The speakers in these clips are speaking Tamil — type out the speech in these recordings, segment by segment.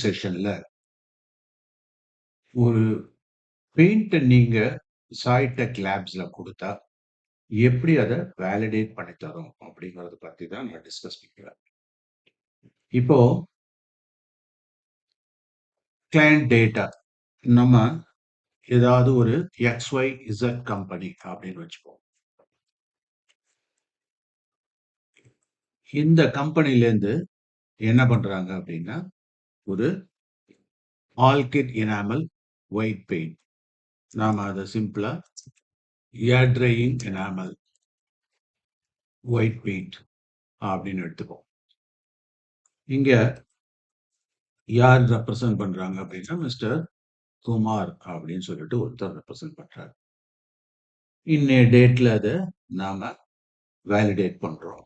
செஷன்ல ஒரு பெயிண்ட்ட நீங்க சாய்டெக் லேப்ஸ்ல குடுத்தா, எப்படி அத வேலிடேட் பண்ணி தரும்? அப்படிங்கிறத பத்தி தான் நான் டிஸ்கஸ் பண்றேன். இப்போ கிளையன்ட் டேட்டா நம்ம ஏதாவது ஒரு XYZ கம்பெனி அப்படின்னு வச்சுப்போம். இந்த கம்பெனிலேருந்து என்ன பண்றாங்க அப்படின்னா, ஒரு alkyd enamel white paint. நாம அத சிம்பிளா air drying enamel white paint அப்படின்னு எடுத்துப்போம். இங்க யார் ரெப்ரசன்ட் பண்றாங்க அப்படின்னா, மிஸ்டர் குமார் அப்படின்னு சொல்லிட்டு ஒருத்தர் ரெப்ரசன்ட் பண்றாரு. இன்னைய டேட்ல அத நாம வேலிடேட் பண்றோம்.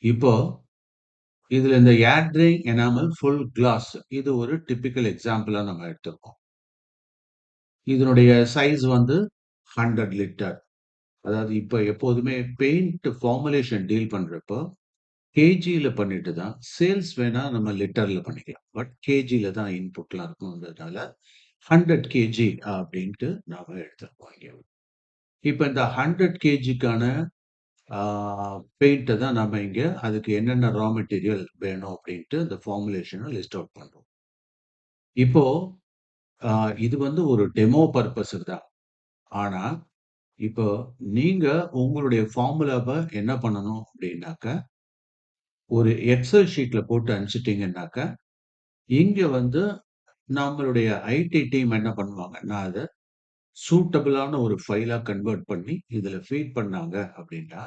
இப்போ இதுல இந்த ஏர் ட்ரையிங் எனாமல் ஃபுல் கிளாஸ் இது ஒரு டிபிக்கல் எக்ஸாம்பிளா நம்ம எடுத்திருக்கோம். இதனுடைய சைஸ் வந்து 100 லிட்டர். அதாவது இப்ப எப்போதுமே பெயிண்ட் ஃபார்முலேஷன் டீல் பண்றப்போ கேஜில பண்ணிட்டு தான் சேல்ஸ் வேணா நம்ம லிட்டர்ல பண்ணிக்கலாம். பட் கேஜில தான் இன்புட்லாம் இருக்கும்ன்றதுனால 100 கேஜி அப்படின்ட்டு நாம எடுத்திருக்கோம் இங்க. இப்ப இந்த 100 கேஜிக்கான பெயிண்ட்ட தான் நம்ம இங்க அதுக்கு என்னென்ன ரா மெட்டீரியல் வேணும் அப்படின்ட்டு இந்த ஃபார்முலேஷன லிஸ்ட் அவுட் பண்றோம். இப்போ அ இது வந்து ஒரு டெமோ பர்ப்பஸ்க்கு தான். ஆனா, இப்போ நீங்க உங்களுடைய ஃபார்முலாவ என்ன பண்ணணும் அப்படின்னாக்க, ஒரு எக்ஸெல் ஷீட்ல போட்டு அனுப்பிச்சிட்டீங்கன்னாக்க, இங்க வந்து நம்மளுடைய ஐடி டீம் என்ன பண்ணுவாங்கன்னா, அத சூட்டபிளான ஒரு ஃபைலா கன்வெர்ட் பண்ணி இதுல ஃபீட் பண்ணாங்க அப்படின்னா,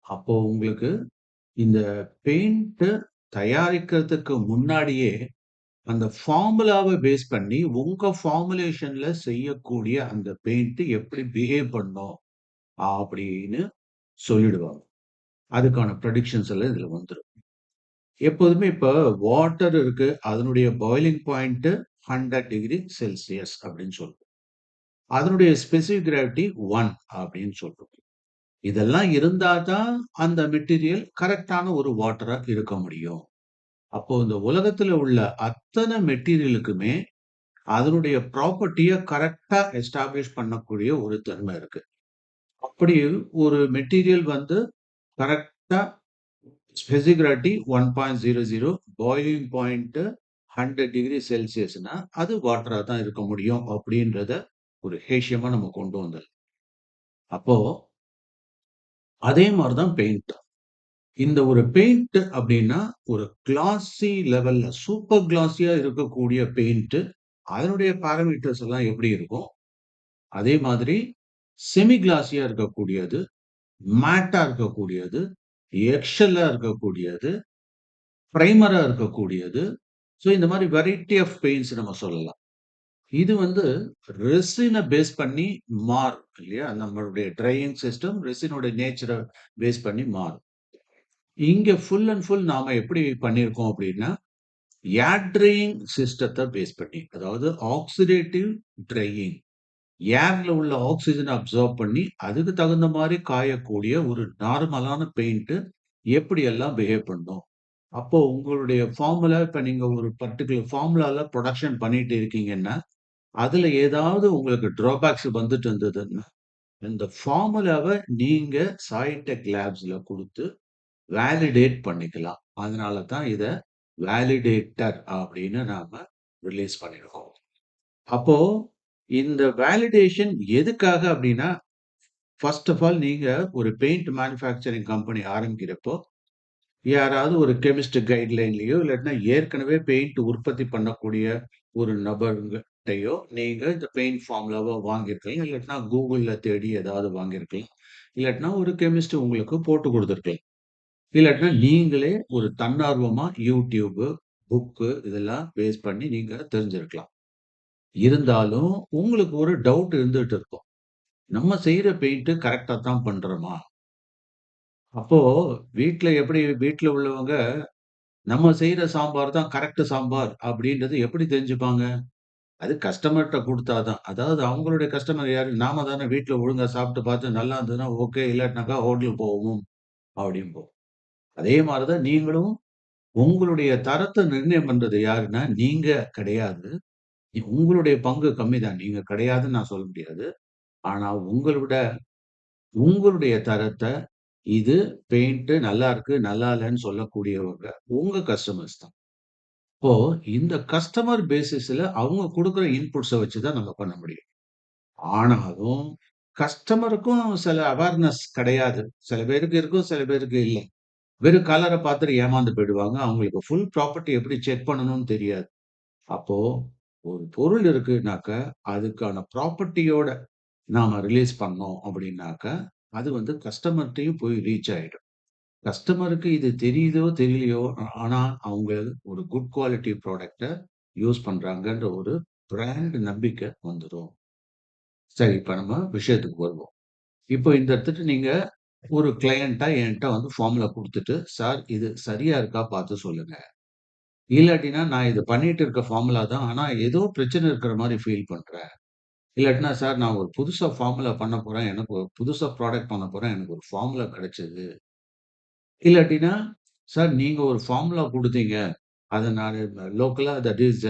அப்போ உங்களுக்கு இந்த பெயிண்ட் தயாரிக்கிறதுக்கு முன்னாடியே அந்த ஃபார்முலாவ பேஸ் பண்ணி உங்க ஃபார்முலேஷன்ல செய்யக்கூடிய அந்த பெயிண்ட் எப்படி பிஹேவ் பண்ணும் அப்படின்னு சொல்லிடுவாங்க. அதுக்கான ப்ரெடிக்ஷன்ஸ் எல்லாம் இதுல வந்துரும். எப்போதுமே இப்ப வாட்டர் இருக்கு. அதனுடைய பாய்லிங் பாயிண்ட் 100 டிகிரி செல்சியஸ் அப்படின்னு சொல்றோம். அதனுடைய ஸ்பெசிபிக் கிராவிட்டி 1 அப்படின்னு சொல்றோம். இதெல்லாம் இருந்தா தான் அந்த மெட்டீரியல் கரெக்ட்டான ஒரு வாட்டரா இருக்க முடியும். அப்போ இந்த உலகத்துல உள்ள அத்தன மெட்டீரியலுக்குமே அதனுடைய ப்ராப்பர்ட்டிய கரெக்ட்டா எஸ்டாப்ளிஷ் பண்ணக்கூடிய ஒரு தன்மை இருக்கு. அப்படி ஒரு மெட்டீரியல் வந்து கரெக்ட்டா specific gravity 1.00 boiling point 100 degree செல்சியஸ்னா அது வாட்டரா தான் இருக்க முடியும் அப்படின்றத ஒரு ஹேஷியமா நம்ம கொண்டு வந்துடலாம். அப்போ அதே மாரி தான் பெயிண்ட். இந்த ஒரு பெயிண்ட் அப்படின்னா, ஒரு கிளாஸி லெவல்ல சூப்பர் கிளாஸியா இருக்கக்கூடிய பெயிண்ட், அதனுடைய பாராமீட்டர்ஸ் எல்லாம் எப்படி இருக்கும்? அதே மாதிரி செமி கிளாஸியா இருக்கக்கூடியது, மேட்டா இருக்கக்கூடியது, எக்ஷெல்லா இருக்கக்கூடியது, பிரைமரா இருக்கக்கூடியது. ஸோ இந்த மாரி வெரைட்டி ஆஃப் பெயிண்ட்ஸ் நம்ம சொல்லலாம். இது வந்து ரெசின பேஸ் பண்ணி மாறும் இல்லையா? நம்மளுடைய ட்ரையிங் சிஸ்டம் ரெசினோட நேச்சர பேஸ் பண்ணி மாறும். இங்க ஃபுல் அண்ட் ஃபுல் நாம எப்படி பண்ணியிருக்கோம் அப்படின்னா, ஏர் ட்ரையிங் சிஸ்டத்த பேஸ் பண்ணி, அதாவது ஆக்ஸிடேட்டிவ் ட்ரையிங். ஏர்ல உள்ள ஆக்ஸிஜன அப்சார்ப் பண்ணி, அதுக்கு தகுந்த மாரி காயக்கூடிய ஒரு நார்மலான பெயிண்ட் எப்படியெல்லாம் பிஹேவ் பண்ணும்? அப்போ உங்களுடைய ஃபார்முலா இப்ப நீங்க ஒரு பர்ட்டிகுலர் ஃபார்முலால புரொடக்ஷன் பண்ணிட்டு இருக்கீங்கன்னா, அதுல ஏதாவது உங்களுக்கு ட்ராபேக்ஸ் வந்துட்டு இருந்ததுன்னா, இந்த ஃபார்முலாவ நீங்க சாய்டெக் லேப்ஸ்ல குடுத்து வேலிடேட் பண்ணிக்கலாம். அதனால தான் இத வேலிடேட்டர் அப்படின்னு நாம ரிலீஸ் பண்ணியிருக்கோம். அப்போ இந்த வேலிடேஷன் எதுக்காக அப்படின்னா, ஃபர்ஸ்ட் ஆஃப் ஆல் நீங்க ஒரு பெயிண்ட் மேனுஃபேக்சரிங் கம்பெனி ஆரம்பிக்கிறப்போ, யாராவது ஒரு கெமிஸ்ட் கைட்லைன்லயோ இல்லாட்டினா ஏற்கனவே பெயிண்ட் உற்பத்தி பண்ணக்கூடிய ஒரு நபர்கிட்டயோ நீங்க இந்த பெயிண்ட் ஃபார்முலாவ வாங்கியிருக்கலாம். இல்லாட்டினா Googleல தேடி ஏதாவது வாங்கியிருக்கலாம். இல்லாட்டினா ஒரு கெமிஸ்ட் உங்களுக்கு போட்டு குடுத்திருக்கலாம். இல்லாட்டினா நீங்களே ஒரு தன்னார்வமா YouTube, புக்கு இதெல்லாம் பேஸ் பண்ணி நீங்க தெரிஞ்சிருக்கலாம். இருந்தாலும் உங்களுக்கு ஒரு டவுட் இருந்துட்டு இருக்கும். நம்ம செய்ற பெயிண்ட் கரெக்ட்டா தான் பண்றோமா? அப்போ வீட்ல உள்ளவங்க நம்ம செய்ற சாம்பார் தான் கரெக்ட் சாம்பார் அப்படின்றது எப்படி தெரிஞ்சுப்பாங்க? அது கஸ்டமர்ட்ட குடுத்தா தான். அதாவது அவங்களுடைய கஸ்டமர் யாரு? நாம தானே வீட்ல ஒழுங்கா சாப்பிட்டு பார்த்து நல்லா இருந்ததுன்னா ஓகே. இல்லாட்டினாக்கா ஹோட்டல் போவோம் அப்படிம்போம். அதே மாரி தான் நீங்களும் உங்களுடைய தரத்த நிர்ணயம் பண்றது யாருன்னா, நீங்க கிடையாது. உங்களுடைய பங்கு கம்மிதான். நீங்க கிடையாதுன்னு நான் சொல்ல முடியாது. ஆனா உங்களுடைய தரத்த இது பெயிண்ட் நல்லா இருக்கு, நல்லா இல்லன்னு சொல்லக்கூடியவங்க உங்க கஸ்டமர்ஸ் தான். இப்போ இந்த கஸ்டமர் பேசிஸ்ல அவங்க குடுக்குற இன்புட்ஸ வச்சு தான் நம்ம பண்ண முடியும். ஆனாலும் கஸ்டமருக்கும் சில அவேர்னஸ் கிடையாது. சில பேருக்கு இருக்கும், சில பேருக்கு இல்ல. வெறும் கலர பார்த்துட்டு ஏமாந்து போயிடுவாங்க. அவங்களுக்கு ஃபுல் ப்ராப்பர்ட்டி எப்படி செக் பண்ணணும்னு தெரியாது. அப்போ ஒரு பொருள் இருக்குனாக்க, அதுக்கான ப்ராப்பர்ட்டியோட நாம ரிலீஸ் பண்ணோம் அப்படின்னாக்க, அது வந்து கஸ்டமர்ட்டயும் போய் ரீச் ஆயிடும். கஸ்டமருக்கு இது தெரியுதோ, தெரியலையோ, ஆனா அவங்க ஒரு குட் குவாலிட்டி ப்ராடக்ட்ட யூஸ் பண்றாங்கன்ற ஒரு பிராண்ட் நம்பிக்கை வந்துரும். சரி, இப்ப நம்ம விஷயத்துக்கு வருவோம். இப்போ இந்த இடத்துட்டு நீங்க ஒரு கிளையன்ட்டா என்ட்ட வந்து ஃபார்முலா குடுத்துட்டு, "சார் இது சரியா இருக்கா பார்த்து சொல்லுங்க." இல்லாட்டினா, "நான் இது பண்ணிட்டு இருக்க ஃபார்முலா தான். ஆனா ஏதோ பிரச்சனை இருக்கிற மாரி ஃபீல் பண்றேன்." இல்லாட்டினா, "சார் நான் ஒரு புதுசா ஃபார்முலா பண்ண போறேன். எனக்கு ஒரு புதுசா ப்ராடக்ட் பண்ண போறேன். எனக்கு ஒரு ஃபார்முலா கிடைச்சது." இல்லாட்டினா, "சார் நீங்க ஒரு ஃபார்முலா குடுத்தீங்க. அத நானு லோக்கலா தட் இஸ்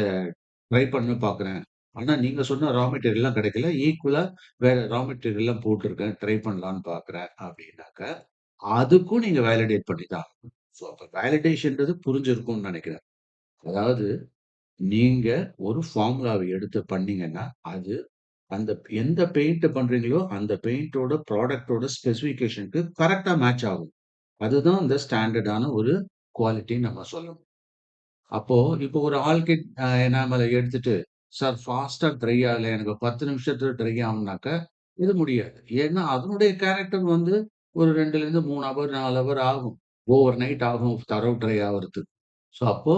ட்ரை பண்ண பார்க்குறேன். ஆனா நீங்க சொன்ன ரா மெட்டீரியல்லாம் கிடைக்கல. ஈக்குவலா வேற ரா மெட்டீரியல்லாம் போட்டுருக்கேன். ட்ரை பண்ணலான்னு பார்க்குறேன்." அப்படின்னாக்க, அதுக்கும் நீங்க வேலிடேட் பண்ணி தான் ஆகணும். ஸோ அப்ப வேலிடேஷன்றது புரிஞ்சிருக்கும்னு நெனைக்கிறேன். அதாவது நீங்க ஒரு ஃபார்முலாவ எடுத்து பண்ணீங்கன்னா, அது அந்த எந்த பெயிண்ட் பண்றீங்களோ, அந்த பெயிண்டோட ப்ராடக்ட்டோட ஸ்பெசிஃபிகேஷன்க்கு கரெக்ட்டா மேட்ச் ஆகும். அதுதான் இந்த ஸ்டாண்டர்டான ஒரு குவாலிட்டின்னு நம்ம சொல்லணும். அப்போ இப்போ ஒரு ஆல்கிட் எனாமல எடுத்துட்டு, "சார் ஃபாஸ்ட்டா ட்ரை ஆகல. எனக்கு 10 நிமிஷத்துல ட்ரை ஆகும்னாக்க" இது முடியாது. ஏன்னா, அதனுடைய கேரக்டர் வந்து ஒரு 2லேருந்து 3 ஹவர், 4 ஹவர் ஆகும். ஓவர் நைட் ஆகும் தரவு ட்ரை ஆவறதுக்கு. ஸோ, அப்போ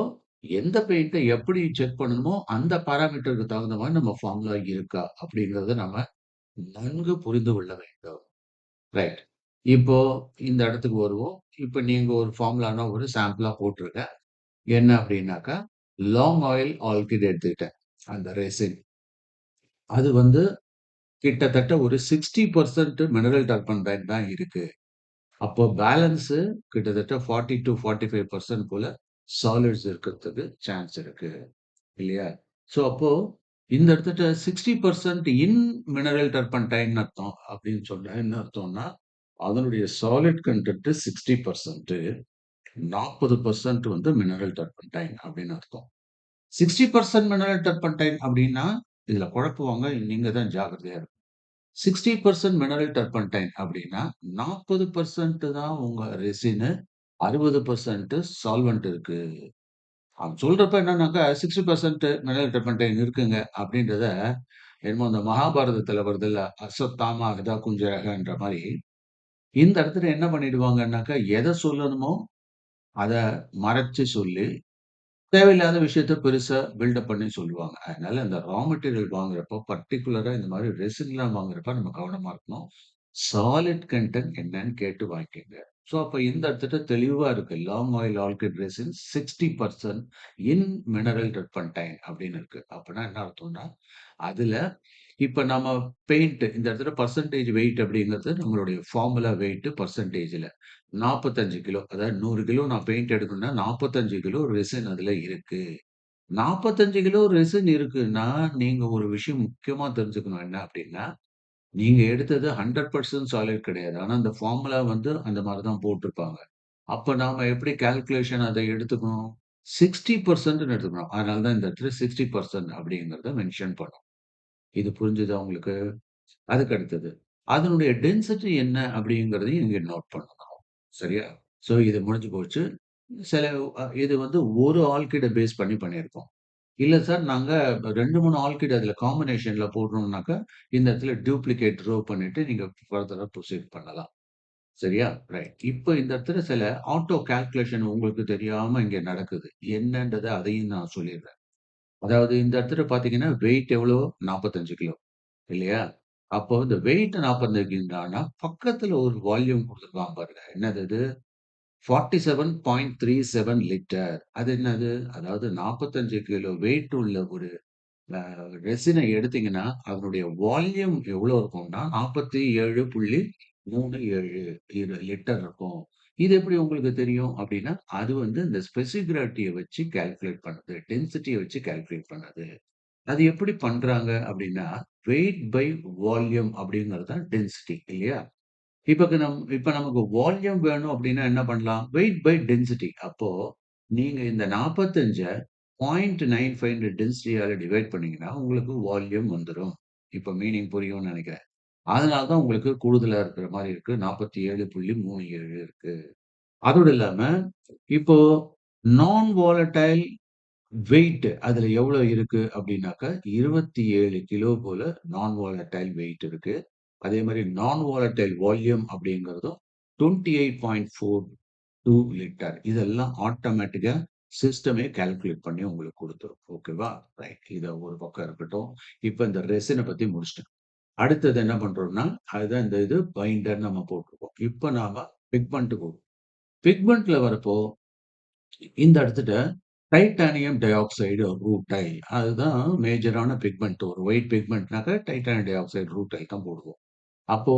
எந்த பெயிண்ட்ட எப்படி செக் பண்ணணுமோ, அந்த பாராமீட்டருக்கு தகுந்த மாரி நம்ம ஃபார்முலா இருக்கா? அப்படிங்கிறத நம்ம நன்கு புரிந்து கொள்ள வேண்டும். ரைட். இப்போ இந்த இடத்துக்கு வருவோம். இப்ப நீங்க ஒரு ஃபார்முலான்னா ஒரு சாம்பிளா போட்டுருங்க. என்ன அப்டின்னாக்கா, லாங் ஆயில் ஆல்கிட் எடுத்துக்கிட்டேன். அந்த ரெசின். அது வந்து கிட்டத்தட்ட ஒரு 60% மினரல் டர்பன்டைன் தான் இருக்கு. அப்போ பேலன்ஸு கிட்டத்தட்ட 40 டூ 45% போல சாலிட்ஸ் இருக்கிறதுக்கு சான்ஸ் இருக்கு. இல்லையா? ஸோ அப்போ இந்த இடத்துல 60% இன் மினரல் டர்பன்டைன் அர்த்தம் அப்படின்னு சொன்னா என்ன அர்த்தம்னா, அதனுடைய சாலிட் கன்டென்ட் 60% 40% வந்து மினரல் டர்பன்டைன் அப்படின்னு அர்த்தம். 60% மினரல் டர்பன்டைன் அப்டின்னா, இதுல குழப்புவாங்க. நீங்க தான் ஜாக்கிரதையா இருக்கணும். 60% மினரல் டர்பன்டைன் அப்டின்னா, 40% தான் உங்க ரெசினு, 60% சால்வெண்ட் இருக்கு. அவன் சொல்றப்ப என்னன்னாக்கா, 60% மினரல் டர்பன்டைன் இருக்குங்க அப்டின்றத, என்னமோ அந்த மகாபாரதத்துல வருதுல்ல, அஸ்வத்தாமா அகதா குஞ்சரகன்ற மாரி, இந்த இடத்துல என்ன பண்ணிடுவாங்கன்னாக்கா, எத சொல்லணுமோ, அத மறைச்சு சொல்லி தேவையில்லாத விஷயத்த பெருசா பில்டப் பண்ணி சொல்லுவாங்க. அதனால இந்த ரா மெட்டீரியல் வாங்குறப்போ, பர்ட்டிகுலரா இந்த மாரி ரெசின்லாம் வாங்குறப்ப நம்ம கவனமா இருக்கணும். சாலிட் கன்டென்ட் என்னன்னு கேட்டு வாங்கிக்கங்க. ஸோ, அப்ப இந்த இடத்துல தெளிவா இருக்கு. லாங் ஆயில் ஆல்கைல் ரெசின் 60% இன் மினரல் டர்பன்டைன் அப்படின்னு இருக்கு. அப்பன்னா என்ன அர்த்தம்னா, அதுல இப்ப நம்ம பெயிண்ட் இந்த இடத்துல பெர்சன்டேஜ் வெயிட் அப்படிங்கிறது நம்மளுடைய ஃபார்முலா வெயிட் பெர்சன்டேஜ்ல 45 கிலோ. அதாவது 100 கிலோ நான் பெயிண்ட் எடுக்கணும்னா 45 கிலோ ரெசின் அதுல இருக்கு. 45 கிலோ ரெசின் இருக்குன்னா, நீங்க ஒரு விஷயம் முக்கியமா தெரிஞ்சுக்கணும் என்ன அப்படின்னா, நீங்க எடுத்தது 100% சாலிட் கிடையாது. ஆனா அந்த ஃபார்முலா வந்து அந்த மாரி தான் போட்டிருப்பாங்க. அப்ப நாம எப்படி கால்குலேஷன் அத எடுத்துக்கணும்? 60%ன்னு எடுத்துக்கணும். அதனால தான் இந்த இடத்துல 60% அப்படிங்கிறத மென்ஷன் பண்ணோம். இது புரிஞ்சுதா உங்களுக்கு? அதுக்கு அடுத்தது. அதனுடைய டென்சிட்டி என்ன அப்படிங்கிறதையும் நீங்க நோட் பண்ணணும். சரியா? ஸோ இது முடிஞ்சு போச்சு. சில இது வந்து ஒரு ஆல்கிட பேஸ் பண்ணி பண்ணியிருக்கோம். இல்ல சார் நாங்க 2, 3 ஆல்கிட் அதுல காம்பினேஷன்ல போடுறோம்னாக்கா, இந்த இடத்துல டூப்ளிகேட் ரோ பண்ணிட்டு நீங்க ஃபர்தரா புரோசீட் பண்ணலாம். சரியா? ரைட். இப்ப இந்த இடத்துல சில ஆட்டோ கால்குலேஷன் உங்களுக்கு தெரியாம இங்க நடக்குது. என்னன்றத அதையும் நான் சொல்லிடுறேன். அதாவது இந்த இடத்துல பார்த்தீங்கன்னா, வெயிட் எவ்வளோ? 45 கிலோ. இல்லையா? அப்போ இந்த வெயிட் 45 கிலோனா, பக்கத்துல ஒரு வால்யூம் குடுத்துருக்கான் பாருங்க. என்னது அது? 47.37 லிட்டர். அது என்னது? அதாவது 45 கிலோ வெயிட் உள்ள ஒரு அ ரெசின எடுத்தீங்கன்னா, அதனுடைய வால்யூம் எவ்வளோ இருக்கும்னா, 47.37 லிட்டர் இருக்கும். இது எப்படி உங்களுக்கு தெரியும் அப்படின்னா, அது வந்து இந்த ஸ்பெசிஃபிக் வச்சு கால்குலேட் பண்ணுது. டென்சிட்டிய வச்சு கால்குலேட் பண்ணுது. அது எப்படி பண்றாங்க அப்படின்னா, வெயிட் பை வால்யூம் அப்படிங்கிறது தான் டென்சிட்டி இல்லையா? இப்ப நமக்கு வால்யூம் வேணும் அப்படின்னா என்ன பண்ணலாம்? Weight by density. அப்போ நீங்க இந்த 45 0.95 டென்சிட்டியால டிவைட் பண்ணீங்கன்னா, உங்களுக்கு வால்யூம் வந்துரும். இப்ப மீனிங் புரியும்னு நெனைக்கிறேன். அதனால தான் உங்களுக்கு கூடுதலா இருக்கிற மாரி இருக்கு. 47.37 இருக்கு. அதோட இல்லாம, இப்போ நான் வாலடைல் வெயிட் அதுல எவ்வளோ இருக்கு அப்டின்னாக்கா, 27 கிலோ போல நான் வாலடைல் வெயிட் இருக்கு. அதே மாரி நான் வாலடைல் வால்யூம் அப்படிங்கிறதும் 28.42 லிட்டர். இதெல்லாம் ஆட்டோமேட்டிக்கா சிஸ்டமே கால்குலேட் பண்ணி உங்களுக்கு குடுத்துரும். ஓகேவா? ரைட். இத ஒரு பக்கம் இருக்கட்டும். இப்ப இந்த ரெசின பத்தி முடிச்சுட்டேன். அடுத்தது என்ன பண்றோம்னா, அதுதான் இந்த இது பைண்டர் நம்ம போட்டிருக்கோம். இப்ப நாம பிக்மென்ட்க்கு வருவோம். பிக்மென்ட்ல வரப்போ இந்த இடத்துல டைட்டானியம் டை ஆக்சைடு ரூடைல் அதுதான் மேஜரான பிக்மென்ட். ஒரு ஒயிட் பிக்மென்ட்னாக்க டைட்டானியம் டை ஆக்சைடு ரூடைல் தான் போடுவோம். அப்போ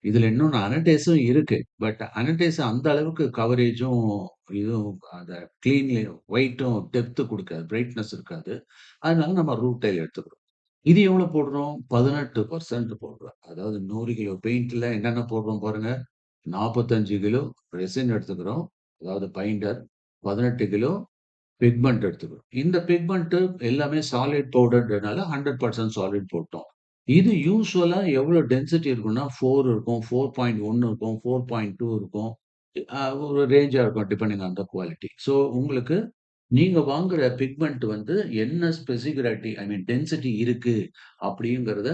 இதுல இன்னொன்னு அனடேஸும் இருக்கு. பட் அனடேஸ் அந்த அளவுக்கு கவரேஜும் இதுவும் அந்த கிளீன்லி ஒயிட்டும் டெப்த் குடுக்காது. பிரைட்னஸ் இருக்காது. அதனால நம்ம ரூடைல் எடுத்துக்கிறோம். இது எவ்வளோ போடுறோம்? 18% போடுறோம். அதாவது 100 கிலோ பெயிண்ட்ல என்னென்ன போடுறோம் பாருங்க. 45 கிலோ ரெசின் எடுத்துக்கிறோம். அதாவது பைண்டர். 18 கிலோ பிக்மெண்ட் எடுத்துக்கிறோம். இந்த பிக்மெண்ட் எல்லாமே சாலிட் பவுடர்ன்றதுனால 100% சாலிட் போட்டோம். இது யூசுவலா எவ்வளோ டென்சிட்டி இருக்கும்னா 4 இருக்கும், 4.1 இருக்கும், 4.2 இருக்கும். ஒரு ரேஞ்சா இருக்கும் depending on the quality. So உங்களுக்கு நீங்க வாங்குற பிக்மெண்ட் வந்து என்ன ஸ்பெசிஃபிராட்டி ஐ மீன் டென்சிட்டி இருக்கு அப்படிங்கிறத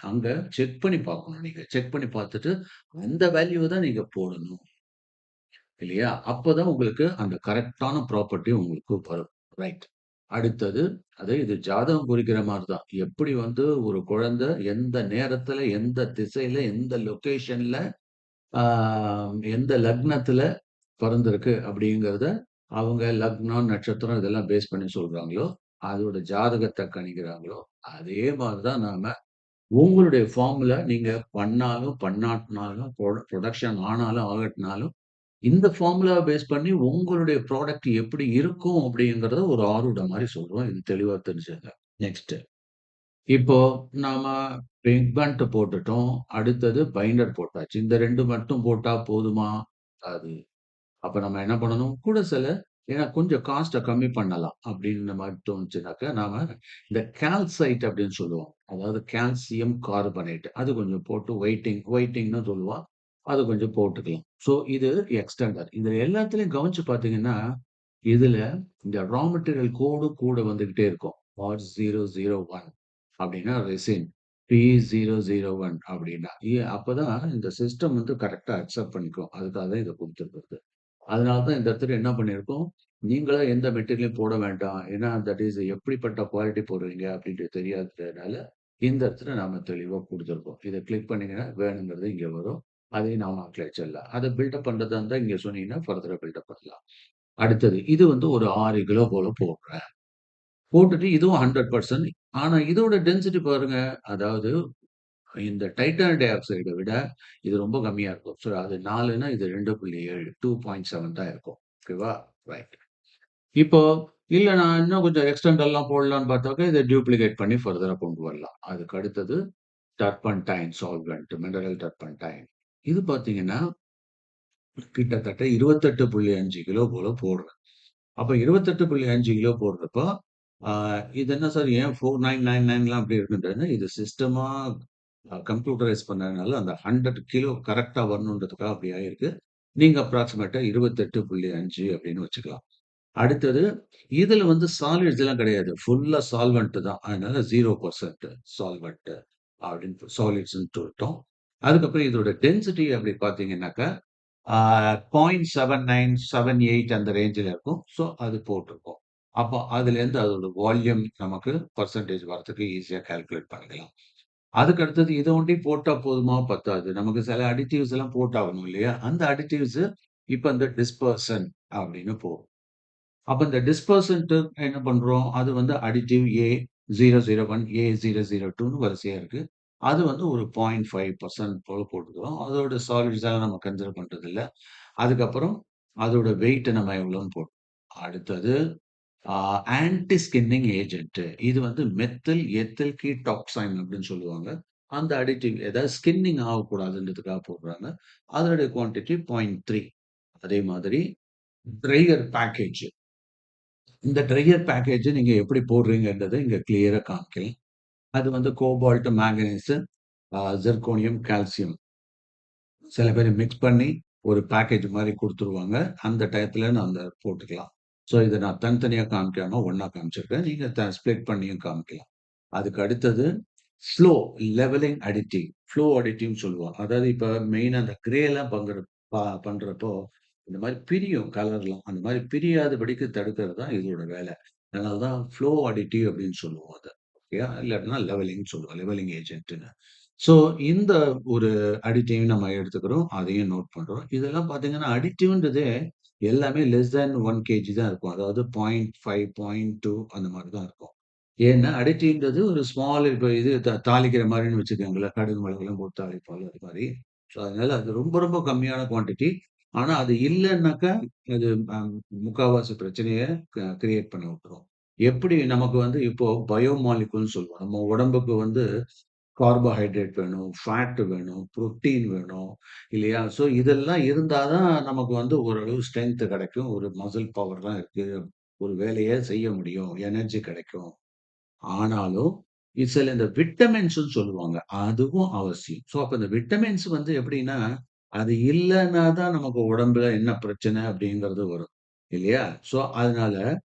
அங்க செக் பண்ணி பார்க்கணும் நீங்க. செக் பண்ணி பார்த்துட்டு அந்த வேல்யூவ தான் நீங்க போடணும். இல்லையா? அப்பதான் உங்களுக்கு அந்த கரெக்ட்டான ப்ராப்பர்ட்டி உங்களுக்கு வரும். ரைட். அடுத்தது இது ஜாதகம் குறிக்கிற மாரி தான். எப்படி வந்து ஒரு குழந்தை எந்த நேரத்துல, எந்த திசையில, எந்த லொகேஷன்ல, ஆ எந்த லக்னத்துல பொறந்திருக்கு அப்படிங்கிறத, அவங்க லக்னம், நட்சத்திரம் இதெல்லாம் பேஸ் பண்ணி சொல்றாங்களோ, அதோட ஜாதகத்த கணிக்கிறாங்களோ, அதே மாரி தான் நாம உங்களுடைய ஃபார்முலா நீங்க பண்ணாலும், பண்ணாட்டினாலும், புரொடக்ஷன் ஆனாலும், ஆகட்டுனாலும் இந்த ஃபார்முலாவ பேஸ் பண்ணி உங்களுடைய ப்ராடக்ட் எப்படி இருக்கும் அப்படிங்கிறத ஒரு ஆருட மாரி சொல்றோம். இது தெளிவா தெரிஞ்சுக்கங்க. நெக்ஸ்ட். இப்போ நாம பிக்மென்ட் போட்டுட்டோம். அடுத்தது பைண்டர் போட்டாச்சு. இந்த 2 மட்டும் போட்டா போதுமா? அது அப்ப நம்ம என்ன பண்ணணும்? கூட சில ஏன்னா கொஞ்சம் காஸ்ட்ட கம்மி பண்ணலாம் அப்படின்னு மாரி தோணுச்சுனாக்கா, நாம இந்த கால்சைட் அப்படின்னு சொல்லுவோம். அதாவது கால்சியம் கார்பனேட். அது கொஞ்சம் போட்டு ஒயிட்டிங்ன்னு சொல்லுவோம். அது கொஞ்சம் போட்டுக்கலாம். ஸோ இது எக்ஸ்டெண்டர். இதுல எல்லாத்துலயும் கவனிச்சு பார்த்தீங்கன்னா, இதுல இந்த ரா மெட்டீரியல் கோடு கூட வந்துகிட்டே இருக்கும். R001 அப்படின்னா ரெசின். P001 அப்படின்னா. அப்பதான் இந்த சிஸ்டம் வந்து கரெக்ட்டா அக்செப்ட் பண்ணிக்கும். அதுக்காக தான் இத குடுத்திருக்கிறது. அதனால தான் இந்த இடத்துல என்ன பண்ணியிருக்கோம், நீங்களா எந்த மெட்டீரியலும் போட வேண்டாம். ஏன்னா தட் இஸ் எப்படிப்பட்ட குவாலிட்டி போடுவீங்க அப்படின்ட்டு தெரியாததுனால, இந்த இடத்துல நாம தெளிவா குடுத்துருக்கோம். இத கிளிக் பண்ணீங்கன்னா வேணுங்கிறது இங்க வரும். அதையும் நாம வச்சிடலாம். அத பில்டப் பண்றதா இருந்தா இங்க சொன்னீங்கன்னா ஃபர்தரா பில்டப் பண்ணலாம். அடுத்தது இது வந்து ஒரு 6 கிலோ போல போடுறேன். போட்டுட்டு இதுவும் 100% ஆனா இதோட டென்சிட்டி பாருங்க. அதாவது இந்த டைட்டானியம் டை ஆக்சைட விட இது ரொம்ப கம்மியா இருக்கும். ஸோ அது 4ன்னா இது 2.7 2.7 தான் இருக்கும். ஓகேவா? ரைட். இப்போ இல்ல நான் இன்னும் கொஞ்சம் எக்ஸ்டெண்ட் எல்லாம் போடலான்னு பார்த்தாக்கா, இத டூப்ளிகேட் பண்ணி ஃபர்தரா கொண்டு வரலாம். அதுக்கு அடுத்தது டர்பன்டைன் சால்வெண்ட், மினரல் டர்பன்டைன். இது பார்த்தீங்கன்னா, கிட்டத்தட்ட 28.5 கிலோ போல போடுறேன். அப்ப 28.5 கிலோ போடுறப்போ, ஆ இது என்ன சார் ஏன் 4999லாம் அப்படி இருக்குன்றேன்னா, இது சிஸ்டமா கம்ப்யூட்டரைஸ் பண்ணதுனால அந்த 100 கிலோ கரெக்ட்டா வரணுன்றதுக்காக அப்படி ஆயிருக்கு. நீங்க அப்ராக்ஸிமேட்டா 28.5 அப்படின்னு வச்சுக்கலாம். அடுத்தது இதுல வந்து சாலிட்ஸ் எல்லாம் கிடையாது. ஃபுல்லா சால்வெண்ட் தான். அதனால 0% சால்வெண்ட் அப்படின்னு சாலிட்ஸ்ன்னு சொல்லிட்டோம். அதுக்கப்புறம் இதோட டென்சிட்டி அப்படி பார்த்தீங்கன்னாக்கா, ஆ 0.7978 அந்த ரேஞ்சுல இருக்கும். ஸோ அது போட்டிருக்கோம். அப்போ அதுலேருந்து அதோட வால்யூம் நமக்கு பெர்சன்டேஜ் வரதுக்கு ஈஸியா கால்குலேட் பண்ணிக்கலாம். அதுக்கு அடுத்தது இத ஒண்டி போட்டா போதுமா? பத்தாது. நமக்கு சில அடிட்டிவ்ஸ் எல்லாம் போட்டாகணும் இல்லையா? அந்த அடிட்டிவ்ஸ் இப்ப இந்த டிஸ்பர்சன் அப்படின்னு போகும். அப்ப இந்த டிஸ்பர்சன்ட் என்ன பண்றோம்? அது வந்து அடிட்டிவ் A001, A002ன்னு வரிசையா இருக்கு. அது வந்து ஒரு 0.5% போல போட்டுக்கிறோம். அதோட சாலிட்ஸ் எல்லாம் நம்ம கன்சிடர் பண்றதில்ல. அதுக்கப்புறம் அதோட வெயிட் நம்ம எவ்வளோன்னு போடணும். அடுத்தது ஆ ஆன்டி ஸ்கின்னிங் ஏஜென்ட். இது வந்து மெத்தில் எத்தில் கீடாக்சைன் அப்படின்னு சொல்லுவாங்க. அந்த அடிட்டிவ் ஏதாவது ஸ்கின்னிங் ஆகக்கூடாதுன்றதுக்காக போடுறாங்க. அதனுடைய குவான்டிட்டி 0.3. அதே மாதிரி ட்ரையர் பேக்கேஜ். இந்த ட்ரையர் பேக்கேஜ் நீங்க எப்படி போடுறீங்கன்றத இங்க கிளியரா காமிக்கலாம். அது வந்து கோபால்ட், மேங்கனீஸ், சிர்கோனியம், கால்சியம் சில பேர் மிக்ஸ் பண்ணி ஒரு பேக்கேஜ் மாரி குடுத்துருவாங்க. அந்த டயத்துல நான் அந்த போட்டுக்கலாம். ஸோ இத நான் தனித்தனியா காமிக்காம ஒண்ணா காமிச்சிருக்கேன். நீங்க ஸ்ப்ளிட் பண்ணியும் காமிக்கலாம். அதுக்கு அடுத்தது ஃப்ளோ லெவலிங் அடிட்டிவ். ஃப்ளோ அடிட்டிவ்னு சொல்லுவோம். அதாவது இப்ப மெயினா அந்த கிரேலாம் பண்றப்போ, இந்த மாரி பிரியும் கலர்லாம். அந்த மாரி பிரியாதபடிக்கு தடுக்கிறது தான் இதோட வேலை. அதனால தான் ஃப்ளோ அடிட்டிவ் அப்படின்னு சொல்லுவோம் அத. ஓகேயா? இல்லாட்டினா லெவலிங்ன்னு சொல்லுவோம். லெவலிங் ஏஜென்ட்ன்னு. ஸோ இந்த ஒரு அடிட்டிவ் நம்ம எடுத்துக்கிறோம். அதையும் நோட் பண்றோம். இதெல்லாம் பார்த்தீங்கன்னா, அடிட்டிவ்ன்றதே எல்லாமே லெஸ் தேன் 1 கேஜி தான் இருக்கும். அதாவது 0.5, 0.2 அந்த மாரி தான் இருக்கும். ஏன்னா, அடிட்டிவ்ன்றது ஒரு ஸ்மால் இப்ப இது தாளிக்கிற மாரின்னு வச்சுக்கோங்களேன். கடுகு, மிளகுலாம் போட்டு தாளிப்போம்ல அது மாரி. ஸோ, அதனால அது ரொம்ப, ரொம்ப கம்மியான குவான்டிட்டி. ஆனா, அது இல்லன்னாக்கா, அது அ முக்காவாசி பிரச்சனைய கிரியேட் பண்ணி விட்டுரும். எப்படி நமக்கு வந்து இப்போ பயோ மாலிக்யூல்ன்னு சொல்லுவோம். நம்ம உடம்புக்கு வந்து கார்போஹைட்ரேட் வேணும், ஃபேட் வேணும், புரோட்டீன் வேணும் இல்லையா? ஸோ இதெல்லாம் இருந்தா தான் நமக்கு வந்து ஓரளவு ஸ்ட்ரென்த் கிடைக்கும். ஒரு மசில் பவர்லாம் இருக்கு. ஒரு வேலைய செய்ய முடியும். எனர்ஜி கிடைக்கும். ஆனாலும், சில இந்த விட்டமின்ஸ்ன்னு சொல்லுவாங்க. அதுவும் அவசியம். ஸோ, அப்ப இந்த விட்டமின்ஸ் வந்து எப்படின்னா, அது இல்லன்னா தான் நமக்கு உடம்புல என்ன பிரச்சனை அப்படிங்கிறது வரும். இல்லையா? ஸோ, அதனால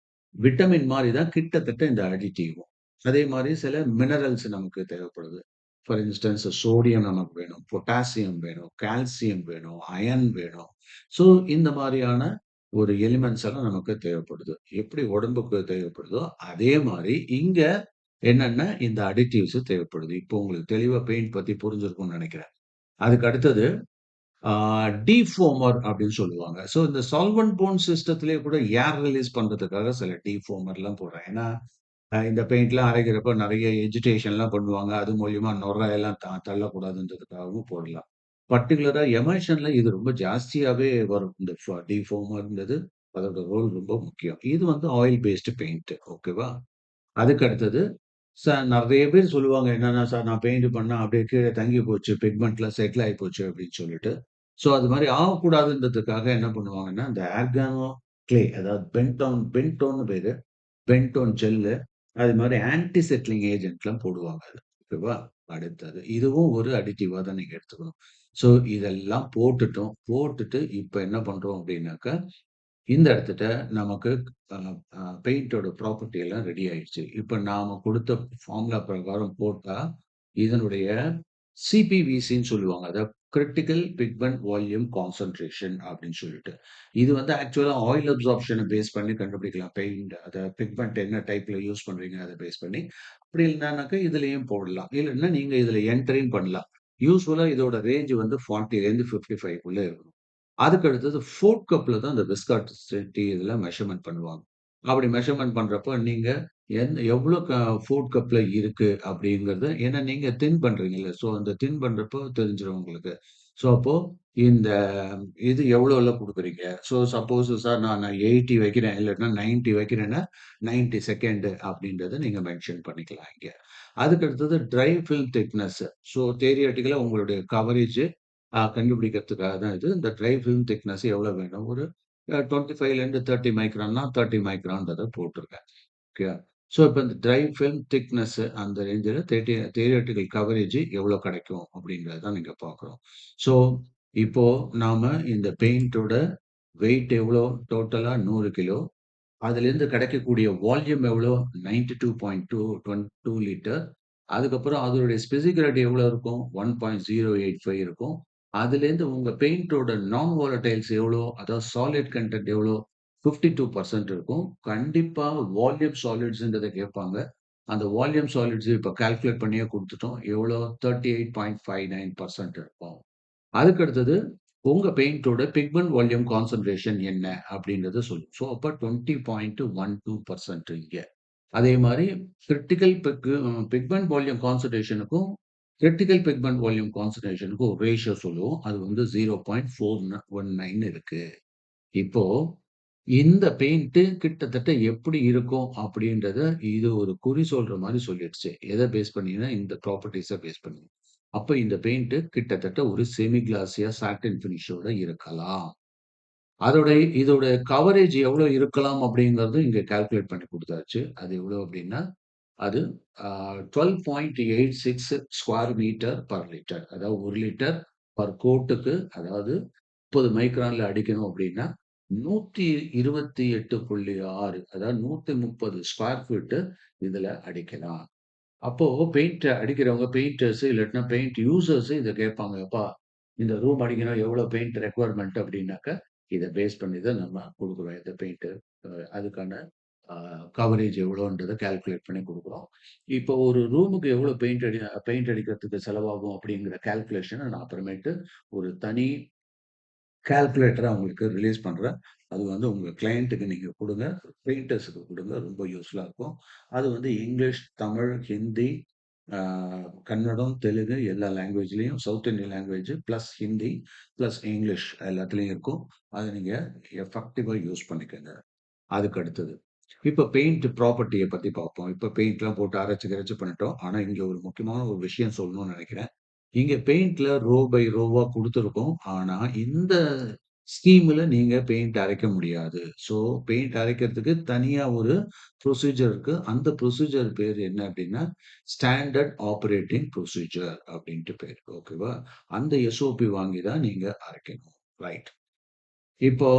விட்டமின் மாரி தான் கிட்டத்தட்ட இந்த அடிட்டிவும். அதே மாரி சில மினரல்ஸ் நமக்கு தேவைப்படுது. ஃபார் இன்ஸ்டன்ஸ் சோடியம் நமக்கு வேணும், பொட்டாசியம் வேணும், கால்சியம் வேணும், அயர்ன் வேணும். ஸோ இந்த மாரியான ஒரு எலிமெண்ட்ஸ் எல்லாம் நமக்கு தேவைப்படுது. எப்படி உடம்புக்கு தேவைப்படுதோ, அதே மாரி இங்க என்னன்னா இந்த அடிட்டிவ்ஸ் தேவைப்படுது. இப்போ உங்களுக்கு தெளிவா பெயிண்ட் பத்தி புரிஞ்சிருக்கும்னு நெனைக்கிறேன். அதுக்கு அடுத்தது ஆ டிஃபோமர் அப்படின்னு சொல்லுவாங்க. ஸோ இந்த சால்வெண்ட் போண்ட் சிஸ்டத்திலேயே கூட ஏர் ரிலீஸ் பண்றதுக்காக சில டிஃபோமர்லாம் போடுறாங்க. ஏன்னா, இந்த பெயிண்ட்லாம் அரைக்கிறப்ப நெறைய எஜிடேஷன்லாம் பண்ணுவாங்க. அது மூலியமா நுரை எல்லாம் தள்ளக்கூடாதுன்றதுக்காகவும் போடலாம். பர்ட்டிகுலரா எமல்ஷன்ல இது ரொம்ப ஜாஸ்தியாவே வரும். இந்த டிஃபோமர்ன்றது அதோட ரோல் ரொம்ப முக்கியம். இது வந்து ஆயில் பேஸ்டு பெயிண்ட். ஓகேவா? அதுக்கு அடுத்தது நெறைய பேர் சொல்லுவாங்க என்னன்னா, "சார் நான் பெயிண்ட் பண்ணா அப்படியே கீழ தங்கி போச்சு. பிக்மெண்ட்லாம் செட்டில் ஆயி போச்சு" அப்படின்னு சொல்லிட்டு. ஸோ அது மாரி ஆகக்கூடாதுன்றதுக்காக என்ன பண்ணுவாங்கன்னா, இந்த ஆர்கானோ கிளே அதாவது பென்டோன்னு பேரு. பென்டோன் ஜெல்லு அது மாரி ஆன்டி செட்லிங் ஏஜென்ட்லாம் போடுவாங்க அதுல. ஓகேவா? அடுத்தது இதுவும் ஒரு அடிட்டிவா தான் நீங்க எடுத்துக்கணும். ஸோ இதெல்லாம் போட்டுட்டோம். போட்டுட்டு இப்ப என்ன பண்றோம் அப்படின்னாக்கா இந்த இடத்துட்ட நமக்கு அ அ பெயிண்டோட ப்ராப்பர்ட்டி எல்லாம் ரெடி ஆயிடுச்சு. இப்ப நாம குடுத்த ஃபார்முலா பிரகாரம் போட்டா, இதனுடைய சிபிவிசின்னு சொல்லுவாங்க. அதாவது கிரிட்டிக்கல் பிக்மென்ட் வால்யூம் கான்சன்ட்ரேஷன் அப்படின்னு சொல்லிட்டு. இது வந்து ஆக்சுவலா ஆயில் அப்சார்ப்ஷன பேஸ் பண்ணி கண்டுபிடிக்கலாம். பெயிண்ட் அத பிக்மென்ட் என்ன டைப்ல யூஸ் பண்றீங்க அத பேஸ் பண்ணி. அப்படி இல்லனாக்கா இதுலயும் போடலாம். இல்லன்னா நீங்க இதுல என்டரும் பண்ணலாம். யூசுவலா இதோட ரேஞ்ச் வந்து 40லேருந்து 55க்குள்ள இருக்கும். அதுக்கு அடுத்தது ஃபோர்ட் கப்ல தான் அந்த விஸ்காசிட்டி இதெல்லாம் மெஷர்மென்ட் பண்ணுவாங்க. அப்படி மெஷர்மென்ட் பண்றப்போ நீங்க எவ்வளோ ஃபோர்ட் கப்ல இருக்கு அப்படிங்கிறத ஏன்னா நீங்க தின் பண்றீங்கல்ல. ஸோ அந்த தின் பண்றப்போ தெரிஞ்சிரும் உங்களுக்கு. ஸோ அப்போ இந்த இது எவ்வளோல குடுக்குறீங்க? ஸோ சப்போஸ் சார் நான் 80 வைக்கிறேன், இல்லாட்டினா 90 வைக்கிறேன்னா 90 செகண்ட் அப்படின்றத நீங்க மென்ஷன் பண்ணிக்கலாம் இங்க. அதுக்கு அடுத்தது ட்ரை ஃபில்ம் திக்னெஸ். ஸோ தியரிட்டிக்கலா உங்களுடைய கவரேஜ் கண்டுபிடிக்கிறதுக்காக தான் இது. இந்த ட்ரை ஃபில்ம் திக்னெஸ் எவ்வளோ வேணும்? ஒரு 25லேருந்து 30 மைக்ரான்னா 30 மைக்ரான்றத போட்டுருக்கேன். ஓகேவா? ஸோ இப்ப இந்த ட்ரை ஃபில்ம் திக்னெஸ் அந்த ரேஞ்சில தியரிட்டிக்கல் கவரேஜ் எவ்வளோ கிடைக்கும்? அப்படிங்கிறத தான் நீங்க பார்க்குறோம். ஸோ இப்போ நாம இந்த பெயிண்டோட வெயிட் எவ்வளோ? டோட்டலா 100 கிலோ. அதிலிருந்து கிடைக்கக்கூடிய வால்யூம் எவ்வளோ? 92.2 லிட்டர். அதுக்கப்புறம் அதனுடைய ஸ்பெசிஃபிக் எவ்வளோ இருக்கும்? 1.085 இருக்கும். அதுலேருந்து உங்க பெயிண்டோட நான் வோலடைல்ஸ் எவ்வளோ? அதாவது சாலிட் கன்டென்ட் எவ்வளோ? 52% இருக்கும். கண்டிப்பா வால்யூம் சாலிட்ஸ்ன்றத கேட்பாங்க. அந்த வால்யூம் சாலிட்ஸ் இப்ப கால்குலேட் பண்ணியே குடுத்துட்டோம். எவ்வளோ? 38.59% இருக்கும். அதுக்கு அடுத்தது உங்க பெயிண்டோட பிக்மென்ட் வால்யூம் கான்சன்ட்ரேஷன் என்ன அப்படின்றத சொல்லும். ஸோ அப்ப 20.12% இங்க. அதே மாரி கிரிட்டிக்கல் பிக்மென்ட் வால்யூம் கான்சன்ட்ரேஷனுக்கும் கிரிட்டிக்கல் பிக்மெண்ட் வால்யூம் கான்சன்ட்ரேஷனுக்கு ஒரு ரேஷியோ சொல்லுவோம். அது வந்து 0.419 இருக்கு. இப்போ இந்த பெயிண்ட் கிட்டத்தட்ட எப்படி இருக்கும் அப்படின்றத இது ஒரு குறி சொல்ற மாரி சொல்லிடுச்சு. எத பேஸ் பண்ணினா இந்த ப்ராப்பர்ட்டீஸ பேஸ் பண்ணி. அப்ப இந்த பெயிண்ட் கிட்டத்தட்ட ஒரு செமி கிளாசியா சாட்டின் ஃபினிஷோட இருக்கலாம். இதோட கவரேஜ் எவ்வளோ இருக்கலாம் அப்படிங்கிறது இங்க கால்குலேட் பண்ணி குடுத்தாச்சு. அது எவ்வளோ அப்படின்னா, அது அ 12.86 ஸ்கொயர் மீட்டர் பெர் லிட்டர். அதாவது 1 லிட்டர் பெர் கோட்டுக்கு அதாவது 30 மைக்ரான்ல அடிக்கணும் அப்படின்னா, 128.6 அதாவது 130 ஸ்கொயர் ஃபீட் இதுல அடிக்கலாம். அப்போ பெயிண்ட் அடிக்கிறவங்க பெயிண்டர்ஸ் இல்லாட்டினா பெயிண்ட் யூசர்ஸ் இத கேட்பாங்க. "எப்பா இந்த ரூம் அடிக்கணும் எவ்வளோ பெயிண்ட் ரெக்வயர்மென்ட்?" அப்படின்னாக்கா, இத பேஸ் பண்ணி தான் நம்ம குடுக்குறோம். இந்த பெயிண்ட் அதுக்கான அ கவரேஜ் எவ்வளோன்றத கால்குலேட் பண்ணி குடுக்குறோம். இப்போ ஒரு ரூமுக்கு எவ்வளோ பெயிண்ட் அடிக்கிறதுக்கு செலவாகும் அப்படிங்கிற கால்குலேஷன நான் அப்புறமேட்டு ஒரு தனி கால்குலேட்டர உங்களுக்கு ரிலீஸ் பண்றேன். அது வந்து உங்க கிளையன்ட்க்கு நீங்க குடுங்க. பெயிண்டர்ஸ்க்கு குடுங்க. ரொம்ப யூஸ்ஃபுல்லா இருக்கும். அது வந்து இங்கிலீஷ், தமிழ், ஹிந்தி, ஆ கன்னடம், தெலுங்கு எல்லா லாங்குவேஜ்லயும் south Indian language plus Hindi, plus English எல்லாத்துலயும் இருக்கும். அத நீங்க எஃபெக்டிவா யூஸ் பண்ணிக்கங்க. அதுக்கு அடுத்தது. இப்ப பெயிண்ட் ப்ராப்பர்ட்டிய பத்தி பார்ப்போம். இப்ப பெயிண்ட்லாம் போட்டு அரைச்சு கிரைச்சு பண்ணிட்டோம். ஆனா, இங்க ஒரு முக்கியமான ஒரு விஷயம் சொல்லணும்னு நெனைக்கிறேன். இங்க பெயிண்ட்ல ரோ பை ரோவா குடுத்துருக்கோம். ஆனா, இந்த ஸ்கீம்ல நீங்க பெயிண்ட் அரைக்க முடியாது. ஸோ, பெயிண்ட் அரைக்கிறதுக்கு தனியா ஒரு ப்ரொசீஜர் இருக்கு. அந்த ப்ரொசீஜர் பேரு என்ன அப்டின்னா, ஸ்டாண்டர்ட் ஆப்பரேட்டிங் ப்ரொசீஜர் அப்டின்ட்டு பேரு. ஓகேவா? அந்த எஸ்ஓபி வாங்கி தான் நீங்க அரைக்கணும். ரைட். இப்போ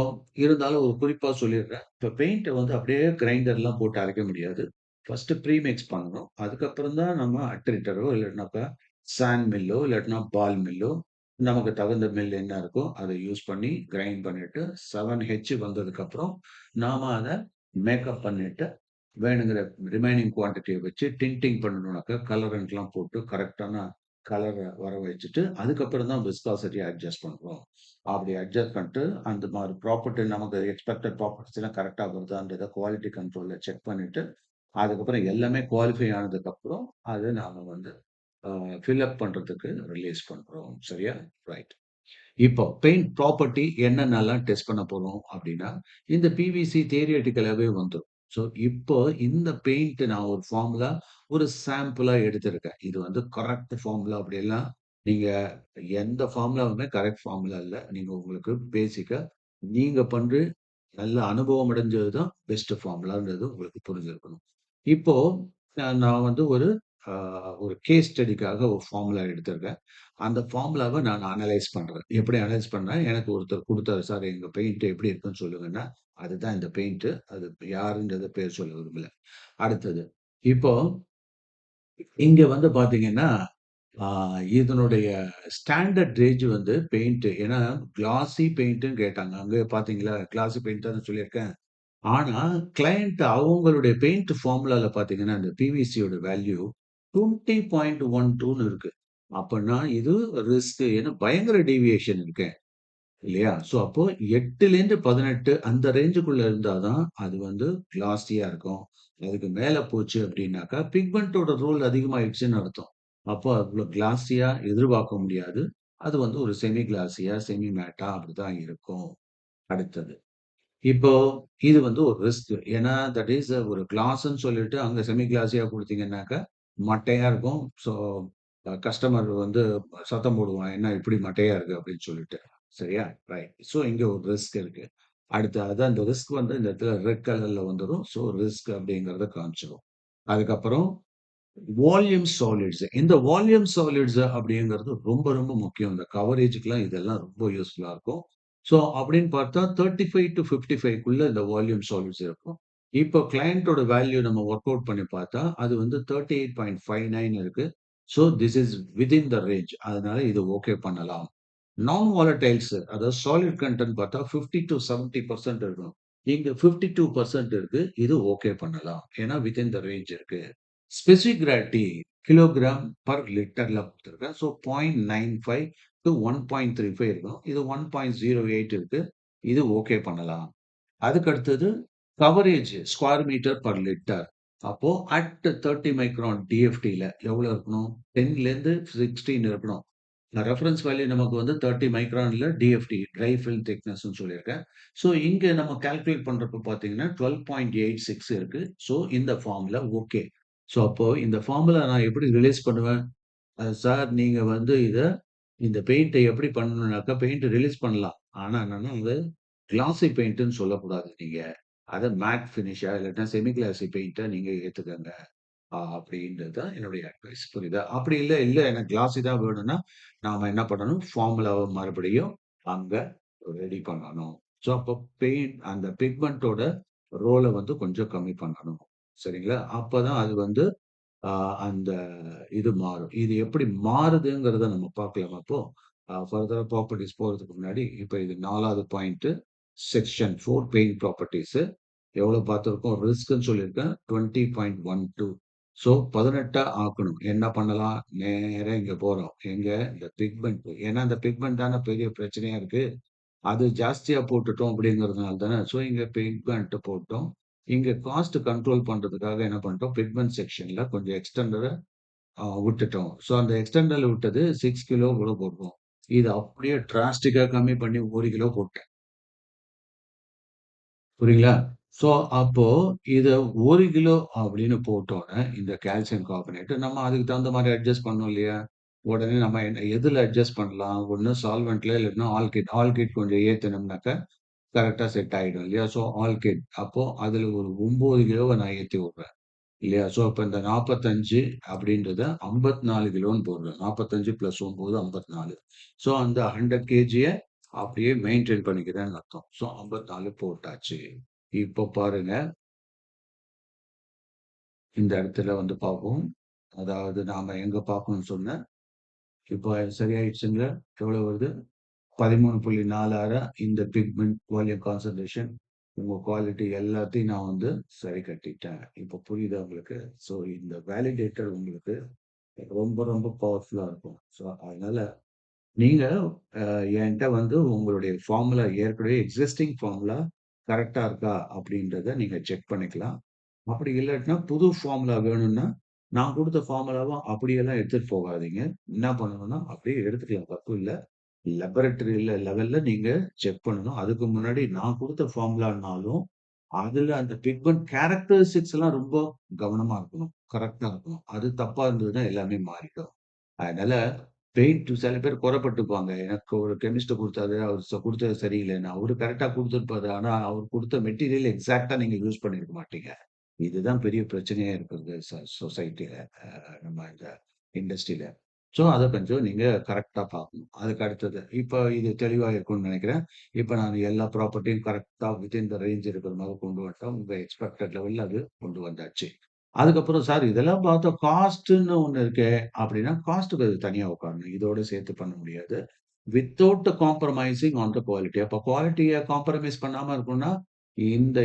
இருந்தாலும் ஒரு குறிப்பா சொல்லிடுறேன். இப்ப பெயிண்ட்ட வந்து அப்படியே கிரைண்டர்லாம் போட்டு அரைக்க முடியாது. ஃபர்ஸ்ட்டு ப்ரீ மிக்ஸ் பண்ணணும். அதுக்கப்புறம் தான் நம்ம அட்ரிட்டரோ இல்லாட்டினாக்கா சாண்ட் மில்லோ இல்லாட்டினா பால் மில்லோ நமக்கு தகுந்த மில் என்ன இருக்கோ அத யூஸ் பண்ணி கிரைண்ட் பண்ணிட்டு 7 வந்ததுக்கப்புறம் நாம அத மேக்கப் பண்ணிட்டு வேணுங்கிற ரிமைனிங் குவான்டிட்டிய வச்சு டின்டிங் பண்ணணும்னாக்கா கலரண்ட்லாம் போட்டு கரெக்ட்டான கலர வர வச்சுட்டு, அதுக்கப்புறம் தான் விஸ்காசிட்டிய அட்ஜஸ்ட் பண்றோம். அப்படி அட்ஜஸ்ட் பண்ணிட்டு, அந்த மாரி ப்ராப்பர்ட்டி நமக்கு எக்ஸ்பெக்டட் ப்ராப்பர்ட்டீஸ்லாம் கரெக்ட்டா வருதான்றத குவாலிட்டி கண்ட்ரோல்ல செக் பண்ணிட்டு, அதுக்கப்புறம் எல்லாமே குவாலிஃபை ஆனதுக்கப்புறம், அத நாம வந்து அ ஃபில் அப் பண்றதுக்கு ரிலீஸ் பண்றோம். சரியா? ரைட். இப்போ பெயிண்ட் ப்ராப்பர்ட்டி என்னென்னலாம் டெஸ்ட் பண்ண போறோம் அப்டின்னா, இந்த பிவிசி தியரிட்டிக்கலாவே வந்துரும். ஸோ, இப்போ இந்த பெயிண்ட் நான் ஒரு ஃபார்முலா ஒரு சாம்பிளா எடுத்திருக்கேன். இது வந்து கரெக்ட் ஃபார்முலா அப்படியெல்லாம் நீங்க எந்த ஃபார்முலாவுமே கரெக்ட் ஃபார்முலா இல்ல. நீங்க உங்களுக்கு பேசிக்கா நீங்க பண்ற நல்ல அனுபவம் அடைஞ்சது தான் பெஸ்ட் ஃபார்முலான்றது உங்களுக்கு புரிஞ்சிருக்கணும். இப்போ நான் வந்து அ ஒரு கேஸ் ஸ்டடிக்காக ஒரு ஃபார்முலா எடுத்திருக்கேன். அந்த ஃபார்முலாவ நான் அனலைஸ் பண்றேன். எப்படி அனலைஸ் பண்றேன், எனக்கு ஒருத்தர் குடுத்தாரு, "சார் எங்க பெயிண்ட் எப்படி இருக்குன்னு சொல்லுங்கன்னா." அதுதான் இந்த பெயிண்ட். அது யாருன்றத பேர் சொல்ல விரும்பல. அடுத்தது, இப்போ இங்க வந்து பார்த்தீங்கன்னா, ஆ இதனுடைய ஸ்டாண்டர்ட் ரேஞ்ச் வந்து பெயிண்ட் ஏன்னா கிளாஸி பெயிண்ட்ன்னு கேட்டாங்க. அங்க பார்த்தீங்களா, கிளாஸி பெயிண்ட் தானே சொல்லியிருக்கேன். ஆனா, கிளையன்ட் அவங்களுடைய பெயிண்ட் ஃபார்முலால பார்த்தீங்கன்னா, இந்த பிவிசியோட வேல்யூ 20.12ன்னு இருக்கு. அப்பன்னா இது ரிஸ்க். ஏன்னா பயங்கர டீவியேஷன் இருக்கே! இல்லையா? ஸோ அப்போ 8லேருந்து 18 அந்த ரேஞ்சுக்குள்ள இருந்தா தான் அது வந்து கிளாஸியா இருக்கும். அதுக்கு மேல போச்சு அப்டின்னாக்கா, பிக்மென்ட்டோட ரோல் அதிகமாயிடுச்சுன்னு அர்த்தம். அப்போ அவ்ளோ கிளாஸியா எதிர்பார்க்க முடியாது. அது வந்து ஒரு செமி கிளாஸியா, செமி மேட்டா அப்டிதான் இருக்கும். அடுத்தது. இப்போ இது வந்து ஒரு ரிஸ்க். ஏன்னா, தட் இஸ் ஒரு கிளாஸ்ன்னு சொல்லிட்டு அங்க செமி கிளாஸியா குடுத்தீங்கன்னாக்கா, மட்டையா இருக்கும். ஸோ, கஸ்டமர் வந்து சத்தம் போடுவான். "என்ன இப்படி மட்டையா இருக்கு?" அப்படின்னு சொல்லிட்டு. சரியா? ரைட். ஸோ, இங்க ஒரு ரிஸ்க் இருக்கு. அடுத்து அதான் இந்த ரிஸ்க் வந்து இந்த இடத்துல ரெட் கலர்ல வந்துரும். ஸோ, ரிஸ்க் அப்படிங்கிறத காமிச்சிரும். அதுக்கப்புறம் வால்யூம் சாலிட்ஸ். இந்த வால்யூம் சாலிட்ஸ் அப்படிங்கிறது ரொம்ப, ரொம்ப முக்கியம். இந்த கவரேஜ்க்குலாம் இதெல்லாம் ரொம்ப யூஸ்ஃபுல்லா இருக்கும். ஸோ அப்படின்னு பார்த்தா 35 டூ 55க்குள்ள இந்த வால்யூம் சாலிட்ஸ் இருக்கும். இப்போ கிளையன்ட்டோட வேல்யூ நம்ம வொர்க் அவுட் பண்ணி பார்த்தா, அது வந்து 38.59 இருக்கு. So this is within the range. அதனால இது ஓகே பண்ணலாம். நான் வாலடைல்ஸ் அதாவது சாலிட் கன்டென்ட் பார்த்தா 50 டூ 70% இருக்கணும். இங்க 52% இருக்கு. இது ஓகே பண்ணலாம். ஏன்னா வித்தின் த ரேஞ்ச் இருக்கு. ஸ்பெசிஃபிக் கிராவிட்டி கிலோகிராம் பர் லிட்டர்ல குடுத்துருக்கேன். ஸோ 0.95 டூ 1.35 இருக்கும். இது 1.08 இருக்கு. இது ஓகே பண்ணலாம். அதுக்கு அடுத்தது coverage square metre per litre. அப்போ அட் 30 மைக்ரான் டிஎஃப்டில எவ்வளோ இருக்கணும்? 10லேருந்து 16 இருக்கணும். ரெஃபரன்ஸ் வேல்யூ நமக்கு வந்து 30 மைக்ரான்ல டிஎஃப்டி ட்ரை ஃபில்ம் திக்னஸ்ன்னு சொல்லியிருக்கேன். ஸோ இங்க நம்ம கால்குலேட் பண்றப்போ பார்த்தீங்கன்னா 12.86 இருக்கு. ஸோ இந்த ஃபார்முலா ஓகே. ஸோ அப்போ இந்த ஃபார்முலா நான் எப்படி ரிலீஸ் பண்ணுவேன்? சார் நீங்க வந்து இந்த பெயிண்ட்ட எப்படி பண்ணணும்னாக்கா, பெயிண்ட் ரிலீஸ் பண்ணலாம். ஆனா என்னன்னா, அது கிளாசி பெயிண்ட்ன்னு சொல்லக்கூடாது நீங்க. அத மேட் ஃபினிஷா இல்லாட்டா செமி கிளாசி பெயிண்ட்டா நீங்க ஏத்துக்கங்க. அப்படின்றது தான் என்னுடைய அட்வைஸ். புரியுதா? அப்படி இல்ல, இல்ல எனக்கு கிளாஸி தான் வேணும்னா, நாம என்ன பண்ணணும்? ஃபார்முலாவ மறுபடியும் அங்க ரெடி பண்ணணும். ஸோ அப்போ அந்த பிக்மென்ட்டோட ரோல வந்து கொஞ்சம் கம்மி பண்ணணும். சரிங்களா? அப்பதான் அது வந்து ஆ அந்த இது மாறும். இது எப்படி மாறுதுங்கிறத நம்ம பார்க்கலாம் அப்போ. ஃபர்தரா ப்ராப்பர்ட்டீஸ் போறதுக்கு முன்னாடி, இப்ப இது 4வது பாயிண்ட் செக்ஷன் 4 பெயிண்ட் ப்ராப்பர்ட்டீஸ் எவ்வளோ பார்த்திருக்கோம்? ரிஸ்க்ன்னு சொல்லியிருக்கேன். 20.12 ஸோ 18ஆ ஆக்கணும். என்ன பண்ணலாம்? நேரா இங்க போறோம். எங்க? இந்த பிக்மென்ட். ஏன்னா இந்த பிக்மென்ட் தானே பெரிய பிரச்சனையா இருக்கு. அது ஜாஸ்தியா போட்டுட்டோம் அப்படிங்கிறதுனால தானே. ஸோ இங்க பிக்மென்ட் போட்டோம். இங்க காஸ்ட் கண்ட்ரோல் பண்றதுக்காக என்ன பண்ணிட்டோம்? பிக்மென்ட் செக்ஷன்ல கொஞ்சம் எக்ஸ்டெண்டர விட்டுட்டோம். ஸோ அந்த எக்ஸ்டெண்டர்ல விட்டது 6 கிலோ கூட போட்டோம். இத அப்படியே டிராஸ்டிக்கா கம்மி பண்ணி 1 கிலோ போட்டேன். புரியுங்களா? ஸோ அப்போ இத 1 கிலோ அப்படின்னு போட்டோனே, இந்த கால்சியம் கார்பனேட் நம்ம அதுக்கு தகுந்த மாரி அட்ஜஸ்ட் பண்ணணும் இல்லையா? உடனே நம்ம எதுல அட்ஜஸ்ட் பண்ணலாம்? ஒண்ணு சால்வென்ட்ல இல்லன்னா ஆல்கிட். ஆல்கிட் கொஞ்சம் ஏத்துனோம்னாக்க கரெக்ட்டா செட் ஆயிடும் இல்லையா? ஸோ ஆல்கிட். அப்போ அதுல ஒரு 9 கிலோவ நான் ஏத்தி விடுறேன். இல்லையா? ஸோ அப்ப இந்த 45 அப்படின்றத 54 கிலோன்னு போடுறேன். 45 + 9 54. ஸோ அந்த 100 கேஜிய அப்படியே மெயின்டெயின் பண்ணிக்கிறேன்னு அர்த்தம். ஸோ 54 போட்டாச்சு. இப்போ பாருங்க, இந்த இடத்துல வந்து பார்ப்போம். அதாவது நாம எங்க பார்க்கணும்னு சொன்னேன். இப்போ சரியாயிடுச்சுங்களா? எவ்வளவு வருது? 13.46 இந்த பிக்மென்ட் வால்யூம் கான்சன்ட்ரேஷன் உங்க குவாலிட்டி எல்லாத்தையும் நான் வந்து சரி கட்டிட்டேன். இப்போ புரியுதா உங்களுக்கு? ஸோ இந்த வேலிடேட்டர் உங்களுக்கு ரொம்ப ரொம்ப பவர்ஃபுல்லா இருக்கும். ஸோ அதனால நீங்க என்ட்ட வந்து உங்களுடைய ஃபார்முலா ஏற்கனவே எக்ஸிஸ்டிங் ஃபார்முலா கரெக்ட்டா இருக்கா? அப்படின்றத நீங்க செக் பண்ணிக்கலாம். அப்படி இல்லாட்டினா புது ஃபார்முலா வேணும்னா, நான் குடுத்த ஃபார்முலாவ அப்படியெல்லாம் எடுத்துட்டு போகாதீங்க. என்ன பண்ணணும்னா, அப்படியே எடுத்துக்கலாம் தப்பு இல்ல. லெபரட்டரில லெவல்ல நீங்க செக் பண்ணணும். அதுக்கு முன்னாடி நான் குடுத்த ஃபார்முலானாலும், அதுல அந்த பிக்மென்ட் கேரக்டரிஸ்டிக்ஸ் எல்லாம் ரொம்ப கவனமா இருக்கணும். கரெக்ட்டா இருக்கணும். அது தப்பா இருந்ததுன்னா எல்லாமே மாறிடும். அதனால பெயிண்ட் சில பேர் குறைப்பட்டுப்பாங்க. எனக்கு ஒரு கெமிஸ்ட் குடுத்தாரு. அவரு குடுத்தது சரியில்லன்னு. அவரு கரெக்ட்டா குடுத்திருப்பாரு. ஆனா, அவரு குடுத்த மெட்டீரியல் எக்ஸாக்ட்டா நீங்க யூஸ் பண்ணியிருக்க மாட்டீங்க. இதுதான் பெரிய பிரச்சனையா இருக்கிறது சொசைட்டில. நம்ம இந்த இண்டஸ்ட்ரியில. ஸோ, அத கொஞ்சம் நீங்க கரெக்ட்டா பார்க்கணும். அதுக்கு அடுத்தது, இப்ப இது தெளிவா இருக்கும்னு நெனைக்கிறேன். இப்ப நான் எல்லா ப்ராப்பர்ட்டியும் கரெக்ட்டா வித்தின் த ரேஞ்ச் இருக்கிற மாரி கொண்டு வந்துட்டோம். உங்க எக்ஸ்பெக்டட் லெவல்ல அது கொண்டு வந்தாச்சு. அதுக்கப்புறம் சார் இதெல்லாம் பார்த்தா காஸ்ட்ன்னு ஒண்ணு இருக்கே! அப்டின்னா, காஸ்ட்க்கு அது தனியா உட்காரணும். இதோட சேர்த்து பண்ண முடியாது. Without compromising on the quality. அப்ப குவாலிட்டிய காம்ப்ரமைஸ் பண்ணாம இருக்கணும்னா, இந்த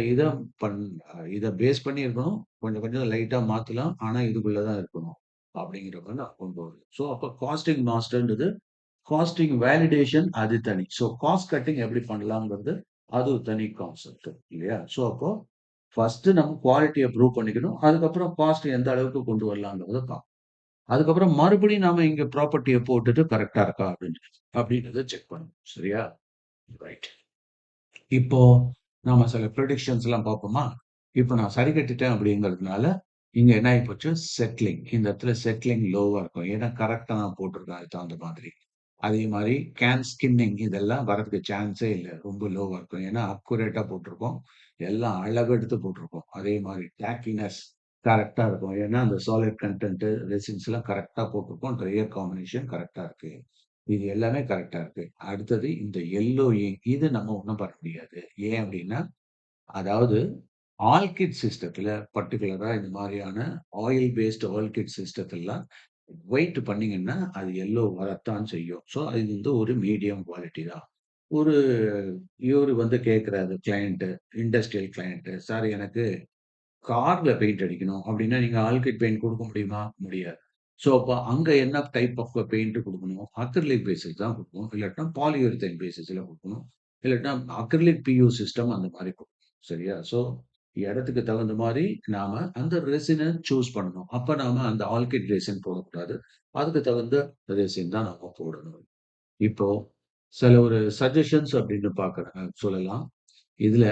பண் இத பேஸ் பண்ணி இருக்கணும். கொஞ்சம் கொஞ்சம் லைட்டா மாத்தலாம். ஆனா இதுக்குள்ள தான் இருக்கணும். அப்படிங்கிற மாரி நான் கொண்டு வருவேன். ஸோ அப்ப காஸ்டிங் மாஸ்டர்ன்றது காஸ்டிங் வேலிடேஷன் அது தனி. ஸோ காஸ்ட் கட்டிங் எப்படி பண்ணலாம்ங்கிறது அது ஒரு தனி கான்செப்ட் இல்லையா? ஸோ அப்போ ஃபர்ஸ்ட் நம்ம குவாலிட்டிய ப்ரூவ் பண்ணிக்கணும். அதுக்கப்புறம் காஸ்ட் எந்த அளவுக்கு கொண்டு வரலாம்ங்கிறத பார்க்கணும். அதுக்கப்புறம் மறுபடியும் நாம இங்க ப்ராப்பர்ட்டிய போட்டுட்டு கரெக்ட்டா இருக்கா அப்படின்றத செக் பண்ணணும். சரியா? ரைட். இப்போ நாம சில ப்ரிடிக்ஷன்ஸ்லாம் பார்ப்போமா? இப்போ நான் சரி கட்டிட்டேன் அப்படிங்கிறதுனால, இங்க என்ன ஆயிப்போச்சு செட்லிங். இந்த இடத்துல செட்லிங் லோவா இருக்கும். ஏன்னா கரெக்ட்டா நான் போட்டிருக்கேன் அதுக்கு தகுந்த மாதிரி. அதே மாரி கேன் ஸ்கின்னிங் இதெல்லாம் வரதுக்கு சான்ஸே இல்ல. ரொம்ப லோவா இருக்கும். ஏன்னா அக்யூரேட்டா போட்டிருக்கோம். எல்லாம் அளவெடுத்து போட்டிருக்கோம். அதே மாரி டேக்கினஸ் கரெக்ட்டா இருக்கும். ஏன்னா அந்த சாலிட் கன்டென்ட், ரெசின்ஸ்லாம் கரெக்ட்டா போட்டிருக்கோம். ட்ரையர் காம்பினேஷன் கரெக்ட்டா இருக்கு. இது எல்லாமே கரெக்ட்டா இருக்கு. அடுத்தது இந்த எல்லோ இங்க் இது நம்ம ஒண்ணும் பண்ண முடியாது. ஏன் அப்டின்னா, அதாவது ஆல்கிட் சிஸ்டத்துல பர்ட்டிகுலரா இந்த மாரியான ஆயில் பேஸ்ட் ஆல்கிட் சிஸ்டத்தலாம் வெயிட் பண்ணீங்கன்னா, அது எல்லோ வரத்தான் செய்யும். ஸோ இது வந்து ஒரு மீடியம் குவாலிட்டி தான். ஒரு இவரு வந்து கேட்கிறாரு கிளையன்ட், இண்டஸ்ட்ரியல் கிளையன்ட், "சார் எனக்கு கார்ல பெயிண்ட் அடிக்கணும்." அப்டின்னா, நீங்க ஆல்கிட் பெயிண்ட் குடுக்க முடியுமா? முடியாது. ஸோ, அப்ப அங்க என்ன டைப் ஆஃப் பெயிண்ட் குடுக்கணும்? அக்ரிலிக் பேசிஸ் தான் குடுக்கணும். இல்லாட்டினா பாலியூரிதேன் பேசிஸ்ல குடுக்கணும். இல்லாட்டினா அக்ரிலிக் பியூ சிஸ்டம் அந்த மாரி குடுக்கணும். சரியா? ஸோ, இடத்துக்கு தகுந்த மாரி நாம அந்த ரெசின சூஸ் பண்ணணும். அப்ப நாம அந்த ஆல்கைல் ரெசின் போடக்கூடாது. அதுக்கு தகுந்த ரெசின் தான் நாம போடணும். இப்போ சில ஒரு சஜஷன்ஸ் அப்படின்னு சொல்லலாம். இதுல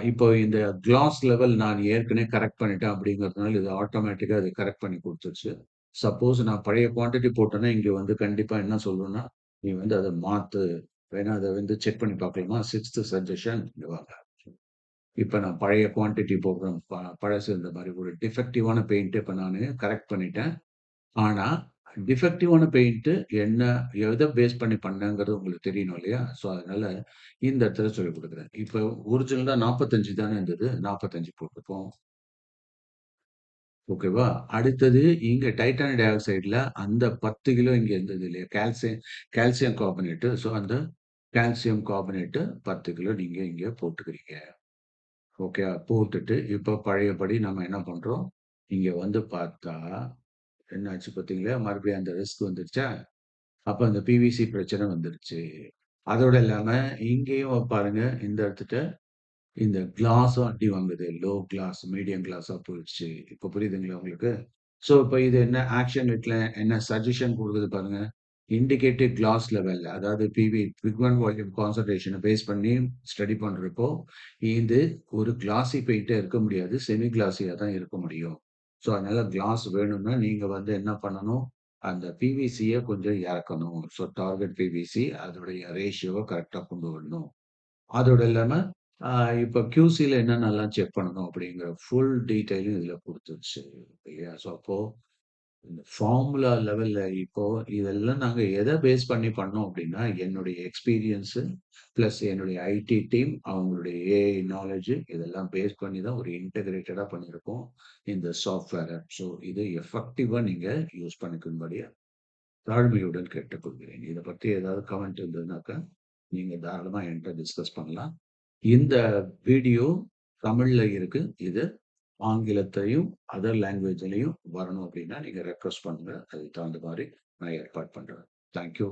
இப்போ இந்த கிளாஸ் லெவல் நான் ஏற்கனவே கரெக்ட் பண்ணிட்டேன் அப்படிங்கிறதுனால, இது ஆட்டோமேட்டிக்கா அது கரெக்ட் பண்ணி குடுத்துருச்சு. சப்போஸ் நான் பழைய குவான்டிட்டி போட்டேன்னா, இங்க வந்து கண்டிப்பா என்ன சொல்லும்னா, "நீ வந்து அத மாத்து. வேணா அத வந்து செக் பண்ணி பார்க்கலாமா? 6த் சஜஷன் இங்க வாங்க." இப்ப நான் பழைய குவான்டிட்டி போடுறேன். பழசு இந்த மாரி ஒரு டிஃபெக்டிவான பெயிண்ட் இப்ப நானு கரெக்ட் பண்ணிட்டேன். ஆனா, டிஃபெக்டிவான பெயிண்ட் என்ன எத பேஸ் பண்ணி பண்ணேங்கிறது உங்களுக்கு தெரியணும் இல்லையா? ஸோ, அதனால இந்த இடத்துல சொல்லிக் குடுக்குறேன். இப்ப ஒரிஜினலா 45 தானே இருந்தது. 45 போட்டுப்போம். ஓகேவா? அடுத்தது இங்க டைட்டானியம் டை ஆக்சைடுல அந்த 10 கிலோ இங்க இருந்தது இல்லையா? Calcium carbonate. ஸோ, அந்த கால்சியம் கார்பனேட்டு 10 கிலோ நீங்க இங்க போட்டுக்கிறீங்க. ஓகே. போட்டுட்டு இப்ப பழையபடி நம்ம என்ன பண்றோம்? இங்க வந்து பார்த்தா, என்னாச்சு பார்த்தீங்களா? மறுபடியும் அந்த ரிஸ்க் வந்துருச்சா? அப்ப அந்த பிவிசி பிரச்சனை வந்துருச்சு. அதோட இல்லாம இங்கேயும் பாருங்க, இந்த இடத்துட்ட இந்த கிளாஸும் அடி வாங்குது. லோ கிளாஸ், மீடியம் கிளாஸா போயிடுச்சு. இப்ப புரியுதுங்களா உங்களுக்கு? ஸோ, இப்ப இது என்ன ஆக்ஷன் வீட்ல என்ன சஜஷன் குடுக்குது பாருங்க. இண்டிகேட்டட் கிளாஸ் லெவல் அதாவது பிக்மென்ட் வால்யூம் கான்சன்ட்ரேஷன பேஸ் பண்ணி ஸ்டடி பண்றப்போ, இது ஒரு கிளாசி பெயிண்ட்டா இருக்க முடியாது. செமி கிளாசியா தான் இருக்க முடியும். ஸோ, அதனால கிளாஸ் வேணும்னா நீங்க வந்து என்ன பண்ணணும்? அந்த பிவிசிய கொஞ்சம் இறக்கணும். ஸோ, டார்கெட் பிவிசி அதோடைய ரேஷியோவ கரெக்ட்டா கொண்டு வரணும். அதோட இல்லாம, அ இப்ப QCல என்னென்னலாம் செக் பண்ணணும் அப்படிங்கிற ஃபுல் டீட்டெயிலும் இதுல குடுத்துருச்சு. இல்லையா? ஸோ, அப்போ இந்த ஃபார்முலா லெவல்ல இப்போ இதெல்லாம் நாங்க எத பேஸ் பண்ணி பண்ணோம் அப்படின்னா, என்னுடைய எக்ஸ்பீரியன்ஸு பிளஸ் என்னுடைய ஐடி டீம், அவங்களுடைய ஏஐ நாலேட்ஜ் இதெல்லாம் பேஸ் பண்ணி தான் ஒரு இன்டகிரேட்டடா பண்ணியிருக்கோம். இந்த சாஃப்ட்வேர. ஸோ, இத எஃபெக்டிவா நீங்க யூஸ் பண்ணிக்கும்படியா தாழ்மையுடன் கேட்டுக்கொள்கிறேன். இத பத்தி ஏதாவது கமெண்ட் இருந்ததுனாக்கா, நீங்க தாராளமா என்ட்ட டிஸ்கஸ் பண்ணலாம். இந்த வீடியோ தமிழ்ல இருக்கு. இது ஆங்கிலத்திலயும், அதர் லாங்குவேஜ்லயும் வரணும் அப்டின்னா, நீங்க ரெக்வெஸ்ட் பண்ணுங்க. அதுக்கு தகுந்த மாரி நான் ஏற்பாடு பண்றேன். Thank you.